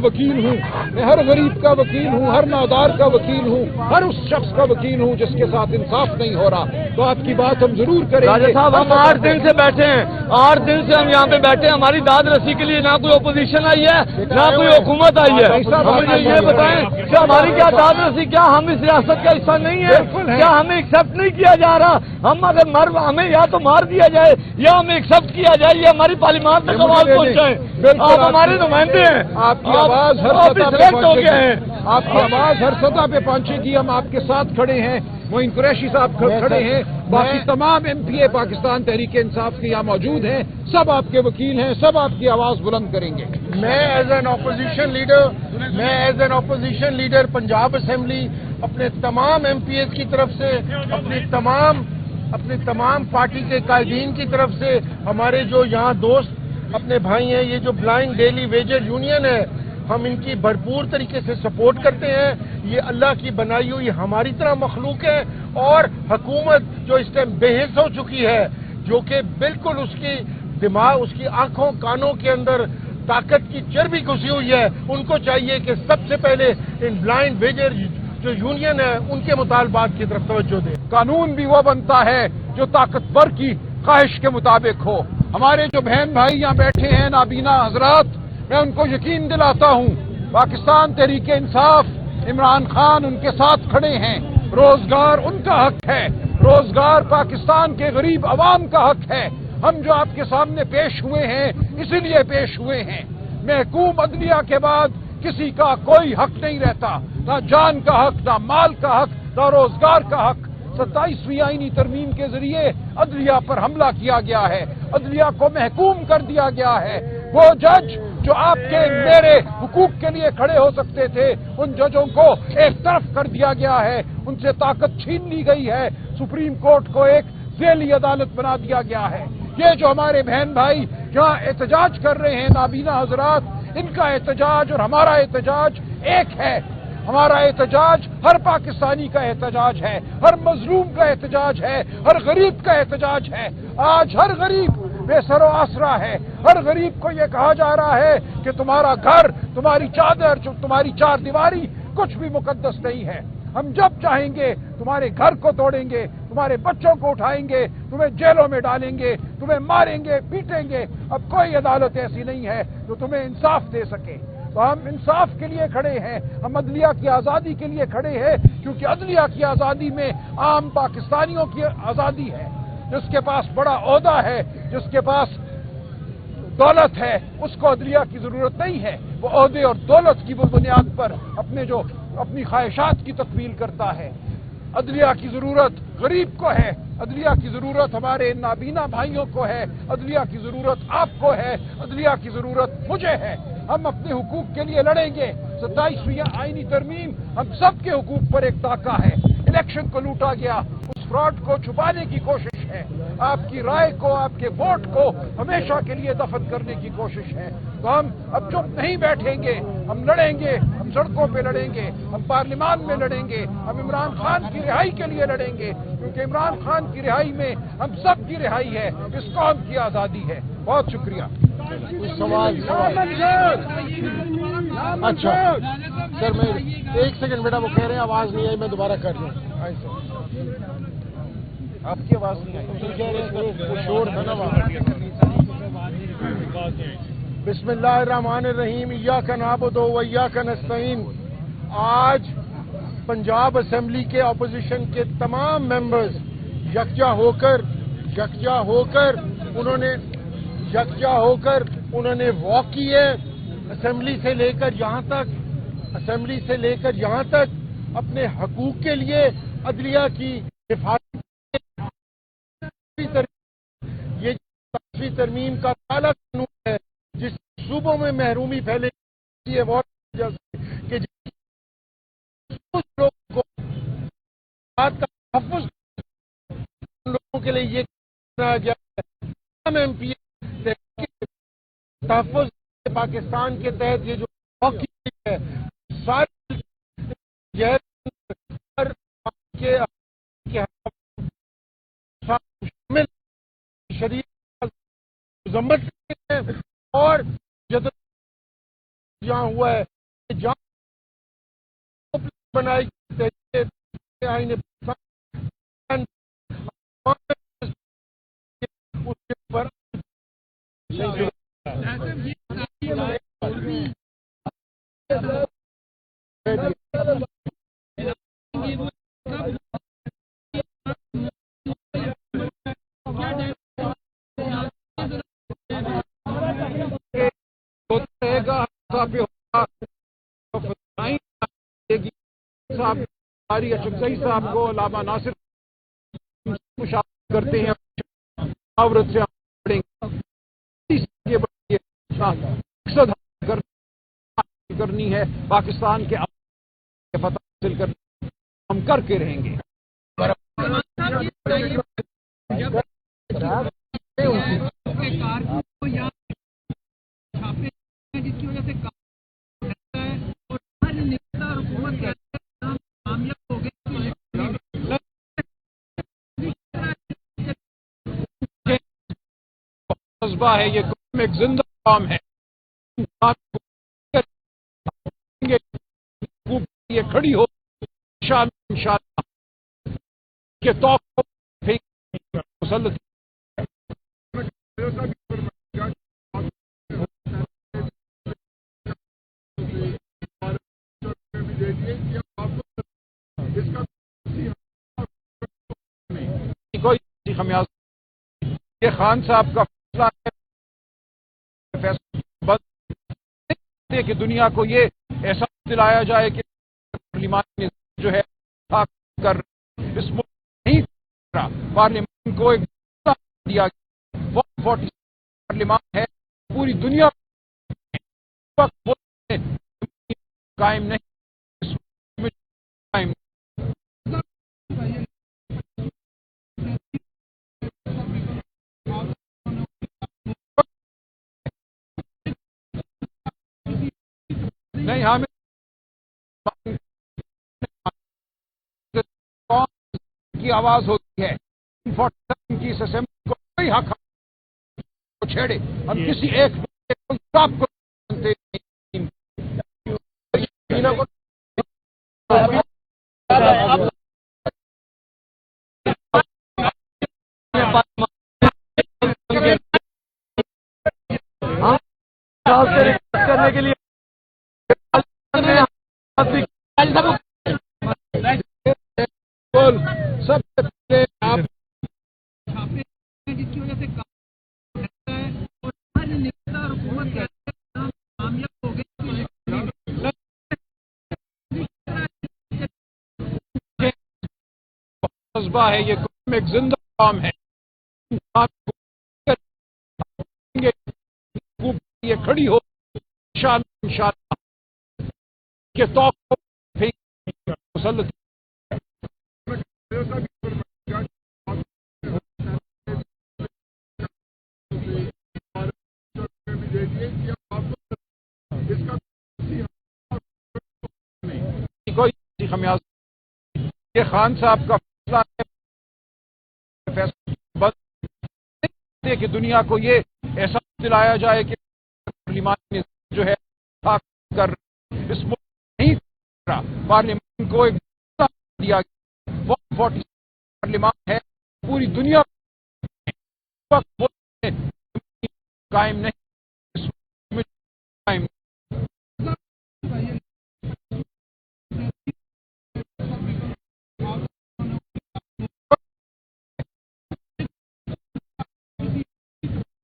वकील हूँ, मैं हर गरीब का वकील हूँ, हर नादार का वकील हूँ, हर उस शख्स का वकील हूँ जिसके साथ इंसाफ नहीं हो रहा। तो आपकी बात हम जरूर करेंगे। राजा साहब, हम 8 दिन से बैठे हैं, 8 दिन से हम यहाँ पे बैठे हैं। हमारी दाद रसी के लिए ना कोई अपोजिशन आई है, ना कोई हुकूमत आई है। मुझे ये बताएं कि हमारी क्या दाद रसी, क्या हम इस रियासत का हिस्सा नहीं है? क्या हमें एक्सेप्ट नहीं किया जा रहा? हम अगर हमें या तो मार दिया जाए या हमें एक्सेप्ट किया जाए, ये हमारी पार्लियामेंट तक आवाज पहुंचाए। आप हमारे नुमाइंदे हैं, आपकी आवाज हर सतह पे पहुंचेगी, आपकी आवाज हर सतह पे पहुंचेगी। हम आपके साथ खड़े हैं, मोइन कुरैशी साहब खड़े हैं, बाकी तमाम MPA पाकिस्तान तहरीक इंसाफ के यहाँ मौजूद हैं, सब आपके वकील हैं, सब आपकी आवाज बुलंद करेंगे। मैं as an opposition leader Punjab assembly अपने तमाम MPAs की तरफ से, अपने तमाम पार्टी के कायदीन की तरफ से, हमारे जो यहाँ दोस्त अपने भाई हैं, ये जो ब्लाइंड डेली वेजर यूनियन है, हम इनकी भरपूर तरीके से सपोर्ट करते हैं। ये अल्लाह की बनाई हुई हमारी तरह मखलूक है, और हुकूमत जो इस टाइम बेहिस हो चुकी है, जो कि बिल्कुल उसकी दिमाग, उसकी आंखों कानों के अंदर ताकत की चर्बी घुसी हुई है, उनको चाहिए कि सबसे पहले इन ब्लाइंड वेजर जो यूनियन है उनके मुतालबात की तरफ तवज्जो दे। कानून भी वो बनता है जो ताकतवर की ख्वाहिश के मुताबिक हो। हमारे जो बहन भाई यहाँ बैठे हैं, नाबीना हजरात, मैं उनको यकीन दिलाता हूँ, पाकिस्तान तहरीक इंसाफ, इमरान खान उनके साथ खड़े हैं। रोजगार उनका हक है, रोजगार पाकिस्तान के गरीब अवाम का हक है। हम जो आपके सामने पेश हुए हैं इसीलिए पेश हुए हैं। महकूम अदलिया के बाद किसी का कोई हक नहीं रहता, ना जान का हक, ना माल का हक, ना रोजगार का हक। 27वीं आईनी तरमीम के जरिए अदलिया पर हमला किया गया है, अदलिया को महकूम कर दिया गया है। वो जज जो आपके मेरे हुकूक के लिए खड़े हो सकते थे, उन जजों को एक तरफ कर दिया गया है, उनसे ताकत छीन ली गई है। सुप्रीम कोर्ट को एक जेली अदालत बना दिया गया है। ये जो हमारे बहन भाई यहाँ एहतजाज कर रहे हैं, नाबीना हजरात, इनका एहतजाज और हमारा एहतजाज एक है। हमारा एहतजाज हर पाकिस्तानी का एहतजाज है, हर मजलूम का एहतजाज है, हर गरीब का एहतजाज है। आज हर गरीब बेसरो आसरा है, हर गरीब को ये कहा जा रहा है कि तुम्हारा घर, तुम्हारी चादर, तुम्हारी चार दीवारी कुछ भी मुकद्दस नहीं है। हम जब चाहेंगे तुम्हारे घर को तोड़ेंगे, तुम्हारे बच्चों को उठाएंगे, तुम्हें जेलों में डालेंगे, तुम्हें मारेंगे, पीटेंगे। अब कोई अदालत ऐसी नहीं है जो तुम्हें इंसाफ दे सके। तो हम इंसाफ के लिए खड़े हैं, हम अदलिया की आज़ादी के लिए खड़े हैं, क्योंकि अदलिया की आज़ादी में आम पाकिस्तानियों की आज़ादी है। जिसके पास बड़ा ओहदा है, जिसके पास दौलत है, उसको अदलिया की जरूरत नहीं है। वो ओहदे और दौलत की बुनियाद पर अपनी ख्वाहिशात की तकमील करता है। अदलिया की जरूरत गरीब को है, अदलिया की जरूरत हमारे नाबीना भाइयों को है, अदलिया की जरूरत आपको है, अदलिया की जरूरत मुझे है। हम अपने हुकूक के लिए लड़ेंगे। 27वीं आईनी तरमीम हम सब के हुकूक पर एक ताका है। इलेक्शन को लूटा गया, उस फ्रॉड को छुपाने की कोशिश है, आपकी राय को, आपके वोट को हमेशा के लिए दफन करने की कोशिश है। तो हम अब चुप नहीं बैठेंगे, हम लड़ेंगे, हम सड़कों पे लड़ेंगे, हम पार्लियामान में लड़ेंगे, हम इमरान खान की रिहाई के लिए लड़ेंगे, क्योंकि इमरान खान की रिहाई में हम सब की रिहाई है, इस कौम की आज़ादी है। बहुत शुक्रिया। सवाल अच्छा सर, मैं एक सेकंड बेटा, वो कह रहे हैं आवाज नहीं आई, मैं दोबारा कर लूँ। आपकी आवाज नहीं आई, शोर था ना वहाँ। बिस्मिल्लाहिर्रहमानिर्रहीम, इय्याका नअबुदु व इय्याका नस्तईन। आज पंजाब असेंबली के अपोजिशन के तमाम मेंबर्स यकजा होकर उन्होंने वॉक की है असेंबली से लेकर यहाँ तक अपने हकूक के लिए अदलिया की हिफाजत। ये 27वीं तरमीम का काला कानून है, जिस सूबों में महरूमी फैलेगी है, वो कि उन लोगों को बात का तहफ़्फ़ुज़ लोगों के लिए ये करना गया है। MPA तहफ़्फ़ुज़ पाकिस्तान के तहत ये जो वॉक की है, सारे शामिल शरीयत मज़म्मत और जहाँ हुआ है جان بنائی آئین اچکزئی صاحب کو علامہ ناصر مشاورت کرتے ہیں عورت سے مقصد کرنی ہے پاکستان کے فتح حاصل کرنے ہم کر کے رہیں گے. جذبہ ہے یہ قوم ایک زندہ قوم ہے. یہ کھڑی ہو انشاءاللہ کہ توقع مسلط کوئی خمیاض یہ خان صاحب کا فیصلہ ہے کہ دنیا کو یہ احساس دلایا جائے کہ پارلیمان جو ہے کر اس ملک نہیں پارلیمان کو ایک دیا گیا 140 پارلیمان ہے پوری دنیا قائم نہیں قائم نہیں. ہمیں کی آواز ہوتی ہے 47 کی اس اسمبلی کو کوئی حق کو چھیڑے ہم کسی ایک صاحب کو کرنے کے لیے سب سے پہلے آپ جذبہ ہے یہ قوم ایک زندہ قوم ہے. یہ کھڑی ہو انشاءاللہ کہ توقع مسلط کوئی خمیاض یہ خان صاحب کا فیصلہ ہے کہ دنیا کو یہ احساس دلایا جائے کہ پارلیمان جو ہے کر اس ملک نہیں پارلیمان کو ایک دیا گیا 140 پارلیمان ہے پوری دنیا قائم نہیں قائم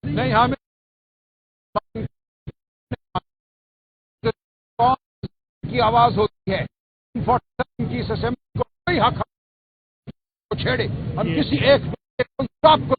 نہیں. ہمیں کی آواز ہوتی ہے 47 کی اس اسمبلی کو کوئی حق کو چھیڑے ہم کسی ایک صاحب کو